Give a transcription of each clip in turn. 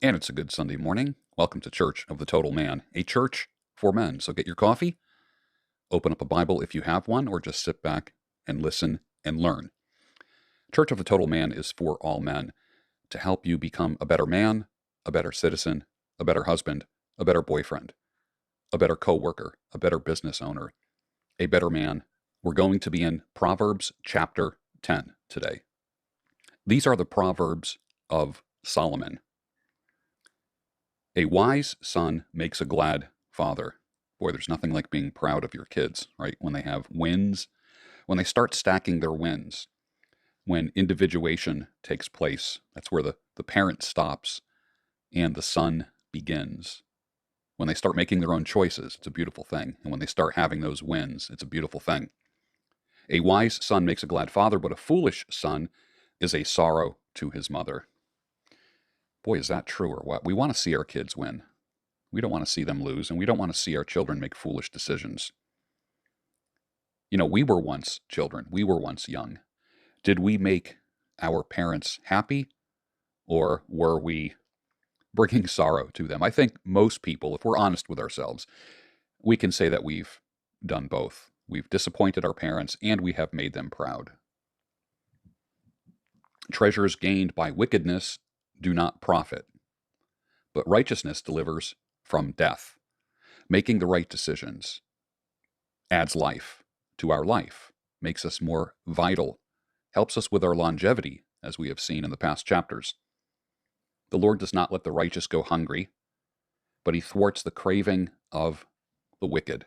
And it's a good Sunday morning. Welcome to Church of the Total Man, a church for men. So get your coffee, open up a Bible if you have one, or just sit back and listen and learn. Church of the Total Man is for all men to help you become a better man, a better citizen, a better husband, a better boyfriend, a better coworker, a better business owner, a better man. We're going to be in Proverbs chapter 10 today. These are the Proverbs of Solomon. A wise son makes a glad father. Boy, there's nothing like being proud of your kids, right? When they have wins, when they start stacking their wins, when individuation takes place, that's where the parent stops and the son begins. When they start making their own choices, it's a beautiful thing. And when they start having those wins, it's a beautiful thing. A wise son makes a glad father, but a foolish son is a sorrow to his mother. Boy, is that true or what? We want to see our kids win. We don't want to see them lose, and we don't want to see our children make foolish decisions. You know, we were once children. We were once young. Did we make our parents happy, or were we bringing sorrow to them? I think most people, if we're honest with ourselves, we can say that we've done both. We've disappointed our parents, and we have made them proud. Treasures gained by wickedness do not profit, but righteousness delivers from death. Making the right decisions adds life to our life, makes us more vital, helps us with our longevity, as we have seen in the past chapters. The Lord does not let the righteous go hungry, but he thwarts the craving of the wicked.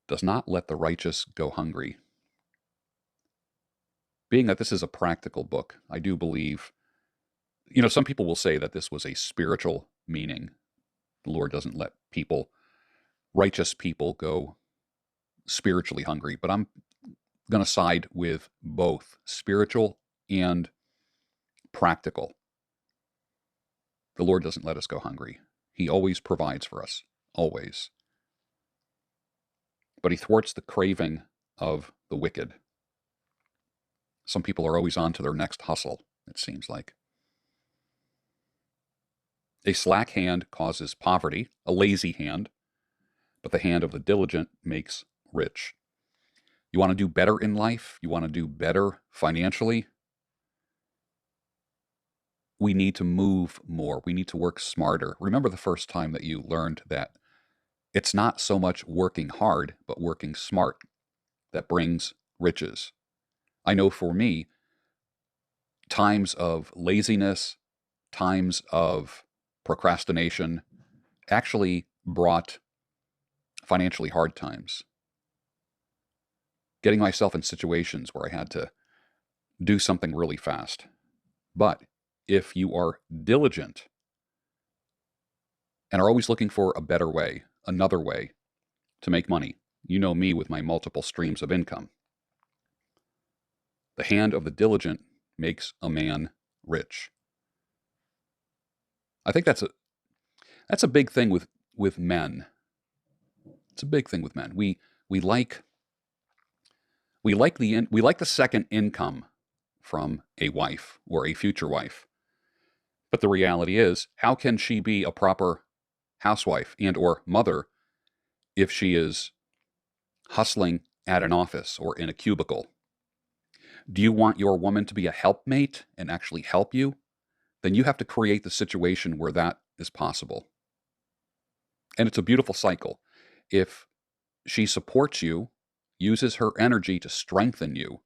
Does not let the righteous go hungry. Being that this is a practical book, I do believe, some people will say that this was a spiritual meaning. The Lord doesn't let righteous people, go spiritually hungry, but I'm going to side with both spiritual and practical. The Lord doesn't let us go hungry. He always provides for us, always. But he thwarts the craving of the wicked. Some people are always on to their next hustle, it seems like. A slack hand causes poverty, a lazy hand, but the hand of the diligent makes rich. You want to do better in life? You want to do better financially? We need to move more. We need to work smarter. Remember the first time that you learned that it's not so much working hard, but working smart that brings riches. I know for me, times of laziness, times of procrastination actually brought financially hard times. Getting myself in situations where I had to do something really fast. But if you are diligent and are always looking for a better way, another way to make money, you know me with my multiple streams of income. The hand of the diligent makes a man rich. I think that's a big thing with men. It's a big thing with men. We like the second income from a wife or a future wife. But the reality is, how can she be a proper housewife and or mother if she is hustling at an office or in a cubicle? Do you want your woman to be a helpmate and actually help you? Then you have to create the situation where that is possible. And it's a beautiful cycle. If she supports you, uses her energy to strengthen you,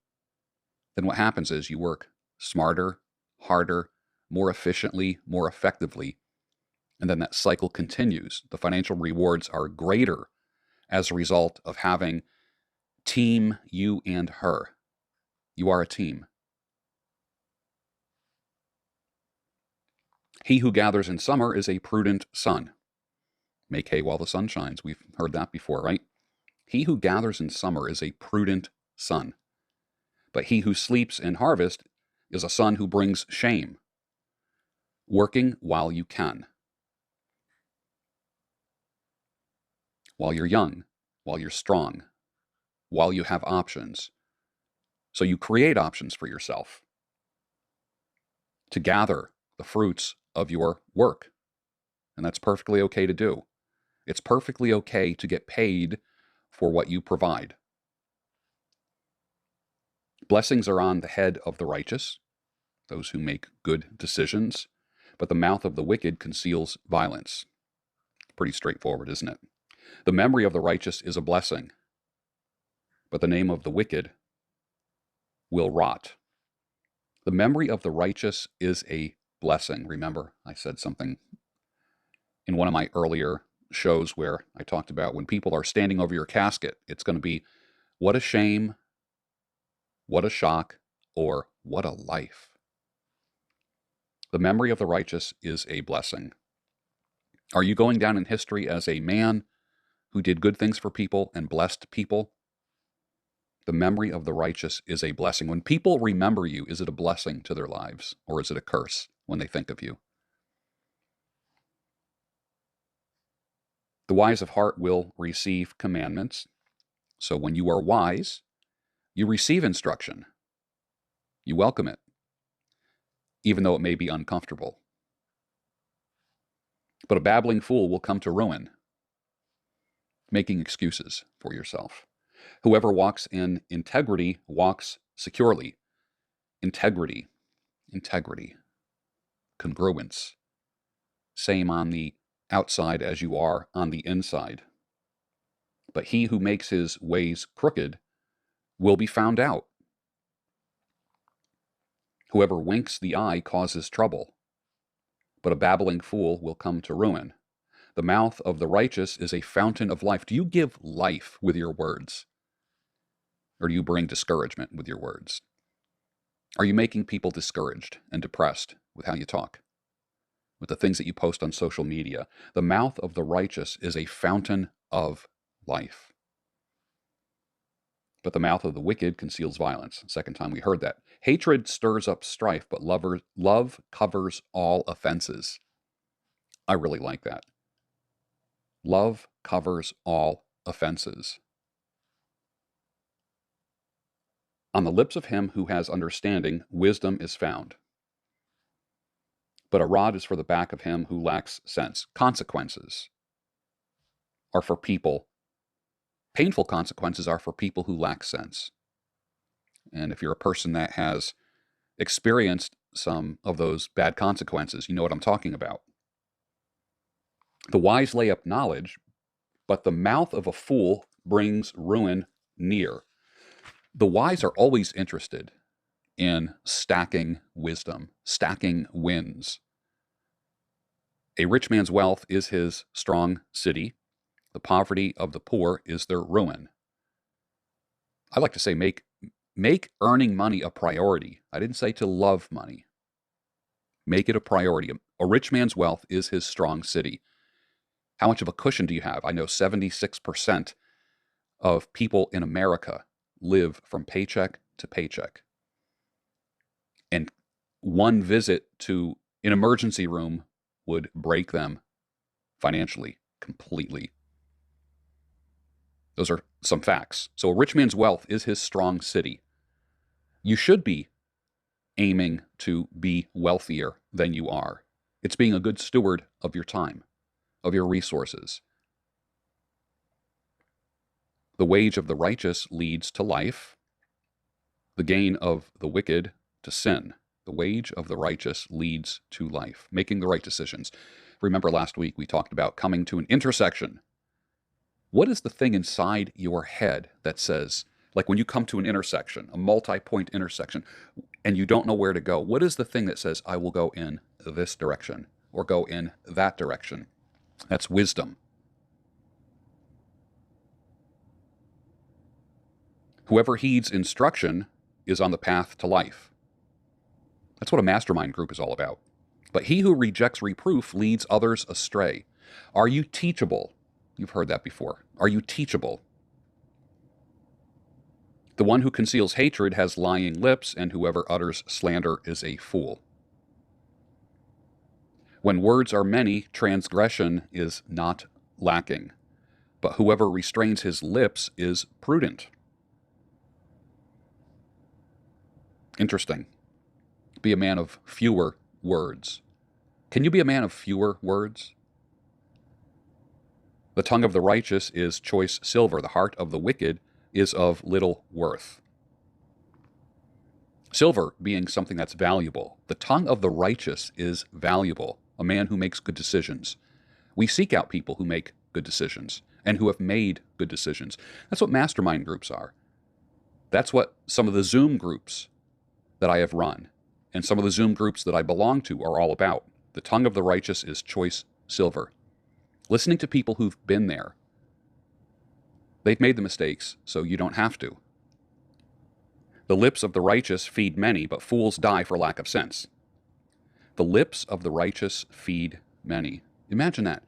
then what happens is you work smarter, harder, more efficiently, more effectively, and then that cycle continues. The financial rewards are greater as a result of having team you and her. You are a team. He who gathers in summer is a prudent son. Make hay while the sun shines. We've heard that before, right? He who gathers in summer is a prudent son. But he who sleeps in harvest is a son who brings shame. Working while you can. While you're young, while you're strong, while you have options. So you create options for yourself to gather the fruits of your work. And that's perfectly okay to do. It's perfectly okay to get paid for what you provide. Blessings are on the head of the righteous, those who make good decisions, but the mouth of the wicked conceals violence. Pretty straightforward, isn't it? The memory of the righteous is a blessing, but the name of the wicked will rot. The memory of the righteous is a blessing. Remember, I said something in one of my earlier shows where I talked about when people are standing over your casket, it's going to be, what a shame, what a shock, or what a life. The memory of the righteous is a blessing. Are you going down in history as a man who did good things for people and blessed people? The memory of the righteous is a blessing. When people remember you, is it a blessing to their lives, or is it a curse when they think of you? The wise of heart will receive commandments. So when you are wise, you receive instruction. You welcome it, even though it may be uncomfortable. But a babbling fool will come to ruin, making excuses for yourself. Whoever walks in integrity walks securely. Integrity, congruence. Same on the outside as you are on the inside. But he who makes his ways crooked will be found out. Whoever winks the eye causes trouble, but a babbling fool will come to ruin. The mouth of the righteous is a fountain of life. Do you give life with your words? Or do you bring discouragement with your words? Are you making people discouraged and depressed with how you talk? With the things that you post on social media? The mouth of the righteous is a fountain of life. But the mouth of the wicked conceals violence. Second time we heard that. Hatred stirs up strife, but love covers all offenses. I really like that. Love covers all offenses. On the lips of him who has understanding, wisdom is found. But a rod is for the back of him who lacks sense. Consequences are for people. Painful consequences are for people who lack sense. And if you're a person that has experienced some of those bad consequences, you know what I'm talking about. The wise lay up knowledge, but the mouth of a fool brings ruin near. The wise are always interested in stacking wisdom, stacking wins. A rich man's wealth is his strong city. The poverty of the poor is their ruin. I like to say make earning money a priority. I didn't say to love money. Make it a priority. A rich man's wealth is his strong city. How much of a cushion do you have? I know 76% of people in America live from paycheck to paycheck. And one visit to an emergency room would break them financially completely. Those are some facts. So a rich man's wealth is his strong city. You should be aiming to be wealthier than you are. It's being a good steward of your time, of your resources. The wage of the righteous leads to life, the gain of the wicked to sin. The wage of the righteous leads to life, making the right decisions. Remember last week we talked about coming to an intersection. What is the thing inside your head that says, like when you come to an intersection, a multi-point intersection, and you don't know where to go, what is the thing that says, I will go in this direction or go in that direction? That's wisdom. Whoever heeds instruction is on the path to life. That's what a mastermind group is all about. But he who rejects reproof leads others astray. Are you teachable? You've heard that before. Are you teachable? The one who conceals hatred has lying lips, and whoever utters slander is a fool. When words are many, transgression is not lacking. But whoever restrains his lips is prudent. Interesting. Be a man of fewer words. Can you be a man of fewer words? The tongue of the righteous is choice silver. The heart of the wicked is of little worth. Silver being something that's valuable. The tongue of the righteous is valuable. A man who makes good decisions. We seek out people who make good decisions and who have made good decisions. That's what mastermind groups are. That's what some of the Zoom groups that I have run and some of the Zoom groups that I belong to are all about. The tongue of the righteous is choice silver. Listening to people who've been there. They've made the mistakes, so you don't have to. The lips of the righteous feed many, but fools die for lack of sense. The lips of the righteous feed many. Imagine that.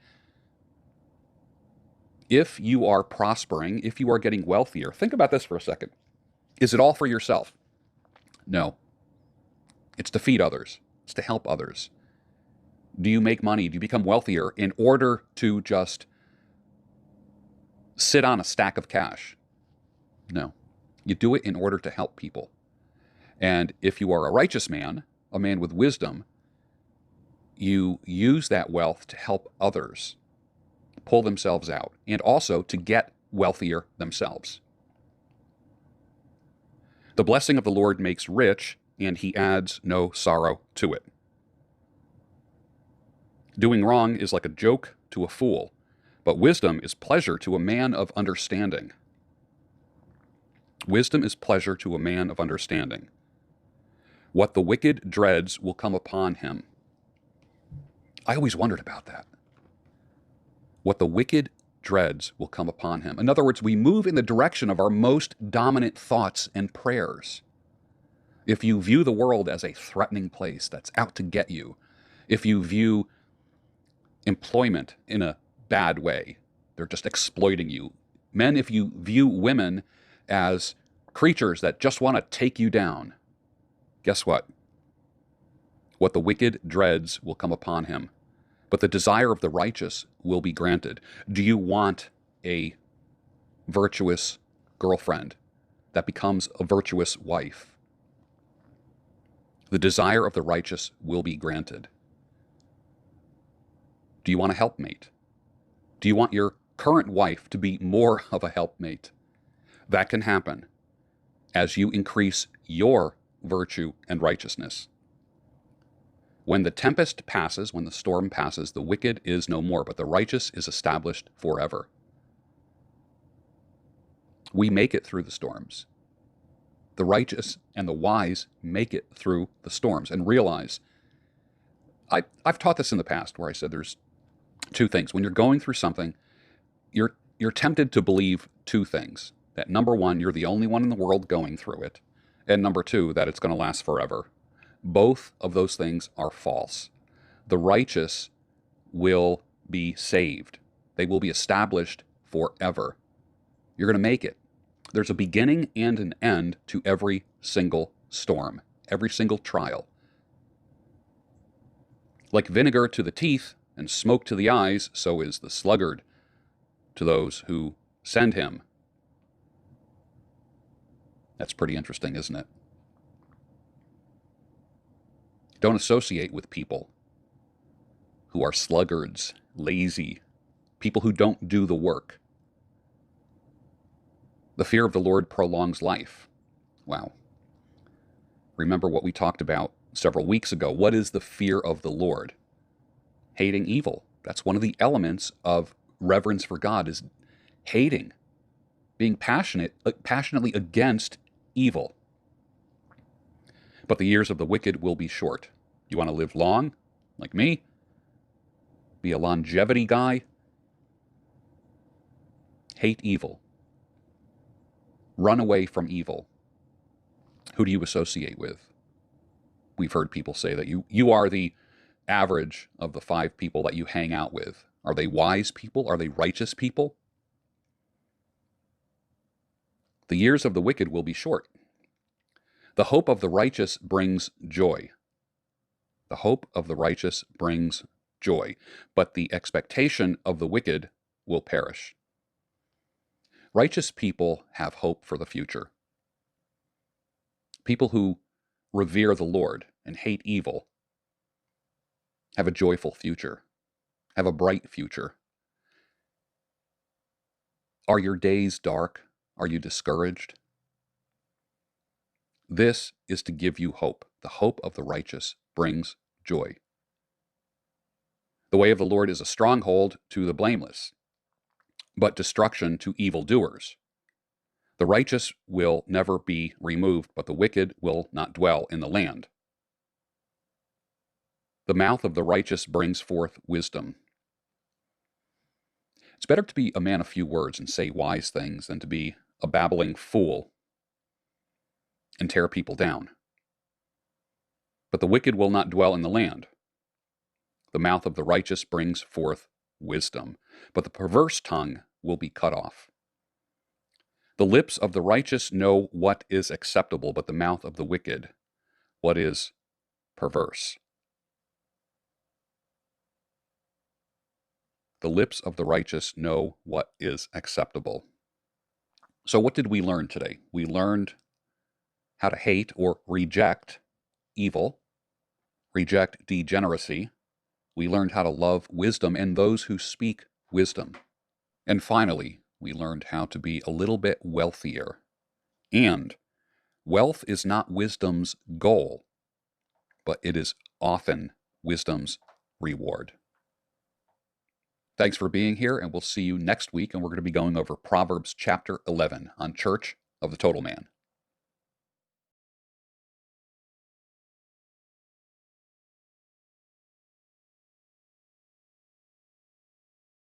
If you are prospering, if you are getting wealthier, think about this for a second. Is it all for yourself? No. It's to feed others. It's to help others. Do you make money? Do you become wealthier in order to just sit on a stack of cash? No. You do it in order to help people. And if you are a righteous man, a man with wisdom, you use that wealth to help others pull themselves out and also to get wealthier themselves. The blessing of the Lord makes rich, and he adds no sorrow to it. Doing wrong is like a joke to a fool, but wisdom is pleasure to a man of understanding. Wisdom is pleasure to a man of understanding. What the wicked dreads will come upon him. I always wondered about that. What the wicked dreads will come upon him. In other words, we move in the direction of our most dominant thoughts and prayers. If you view the world as a threatening place that's out to get you, if you view employment in a bad way, they're just exploiting you. Men, if you view women as creatures that just want to take you down, guess what? What the wicked dreads will come upon him, but the desire of the righteous will be granted. Do you want a virtuous girlfriend that becomes a virtuous wife? The desire of the righteous will be granted. Do you want a helpmate? Do you want your current wife to be more of a helpmate? That can happen as you increase your virtue and righteousness. When the tempest passes, when the storm passes, the wicked is no more, but the righteous is established forever. We make it through the storms. The righteous and the wise make it through the storms and realize, I've taught this in the past where I said there's two things. When you're going through something, you're tempted to believe two things. That number one, you're the only one in the world going through it. And number two, that it's going to last forever. Both of those things are false. The righteous will be saved. They will be established forever. You're going to make it. There's a beginning and an end to every single storm, every single trial. Like vinegar to the teeth and smoke to the eyes, so is the sluggard to those who send him. That's pretty interesting, isn't it? Don't associate with people who are sluggards, lazy, people who don't do the work. The fear of the Lord prolongs life. Wow. Remember what we talked about several weeks ago. What is the fear of the Lord? Hating evil. That's one of the elements of reverence for God, is hating, being passionately against evil. But the years of the wicked will be short. You want to live long, like me? Be a longevity guy? Hate evil. Run away from evil. Who do you associate with? We've heard people say that you are the average of the 5 people that you hang out with. Are they wise people? Are they righteous people? The years of the wicked will be short. The hope of the righteous brings joy. The hope of the righteous brings joy, but the expectation of the wicked will perish. Righteous people have hope for the future. People who revere the Lord and hate evil Have a joyful future. Have a bright future. Are your days dark? Are you discouraged? This is to give you hope. The hope of the righteous brings joy. The way of the Lord is a stronghold to the blameless, but destruction to evildoers. The righteous will never be removed, but the wicked will not dwell in the land. The mouth of the righteous brings forth wisdom. It's better to be a man of few words and say wise things than to be a babbling fool and tear people down. But the wicked will not dwell in the land. The mouth of the righteous brings forth wisdom, but the perverse tongue will be cut off. The lips of the righteous know what is acceptable, but the mouth of the wicked, what is perverse. The lips of the righteous know what is acceptable. So what did we learn today? We learned how to hate or reject evil, reject degeneracy. We learned how to love wisdom and those who speak wisdom. And finally, we learned how to be a little bit wealthier. And wealth is not wisdom's goal, but it is often wisdom's reward. Thanks for being here, and we'll see you next week, and we're going to be going over Proverbs chapter 11 on Church of the Total Man.